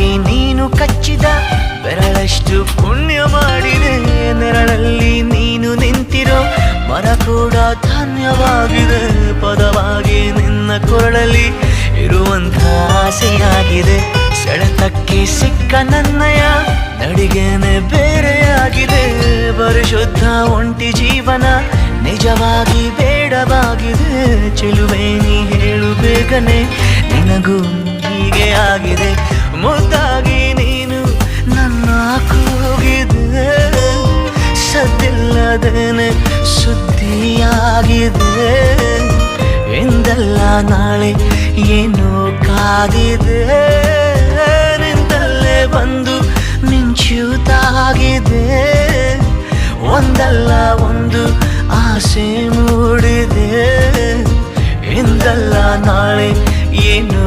ಮುದ್ದಾಗಿ ನೀನು ಕಚ್ಚಿದ ಬೆರಳಷ್ಟು ಪುಣ್ಯ ಮಾಡಿದೆ. ನೆರಳಲ್ಲಿ ನೀನು ನಿಂತಿರೋ ಮರ ಕೂಡ ಧನ್ಯವಾಗಿದೆ. ಪದವಾಗಿ ನಿನ್ನ ಕೊರಳಲ್ಲಿ ಇರುವಂಥ ಆಸೆಯಾಗಿದೆ. ಸೆಳೆತಕ್ಕೆ ಸಿಕ್ಕ ನನ್ನಯ ನಡಿಗೆನೆ ಬೇರೆಯಾಗಿದೆ. ಪರಿಶುದ್ಧ ಒಂಟಿ ಜೀವನ ನಿಜವಾಗಿ ಬೇಡವಾಗಿದೆ. ಚೆಲುವೆ ನೀ ಹೇಳು ಬೇಗನೆ ನಿನಗೂ ಹೀಗೆ ಆಗಿದೆ. ಮುದ್ದಾಗಿ ನೀನು ನನ್ನ ಕೂಗಿದೆ, ಸದ್ದಿಲ್ಲದೇನೆ ಸುದ್ದಿಯಾಗಿದೆ. ಎಂದಲ್ಲ ನಾಳೆ ಏನೋ ಕಾದಿದೆ. ನಿಂತಲ್ಲೇ ಬಂದು ಮಿಂಚುತ್ತಾಗಿದೆ. ಒಂದಲ್ಲ ಒಂದು ಆಸೆ ಮೂಡಿದೆ. ಎಂದಲ್ಲ ನಾಳೆ ಏನೋ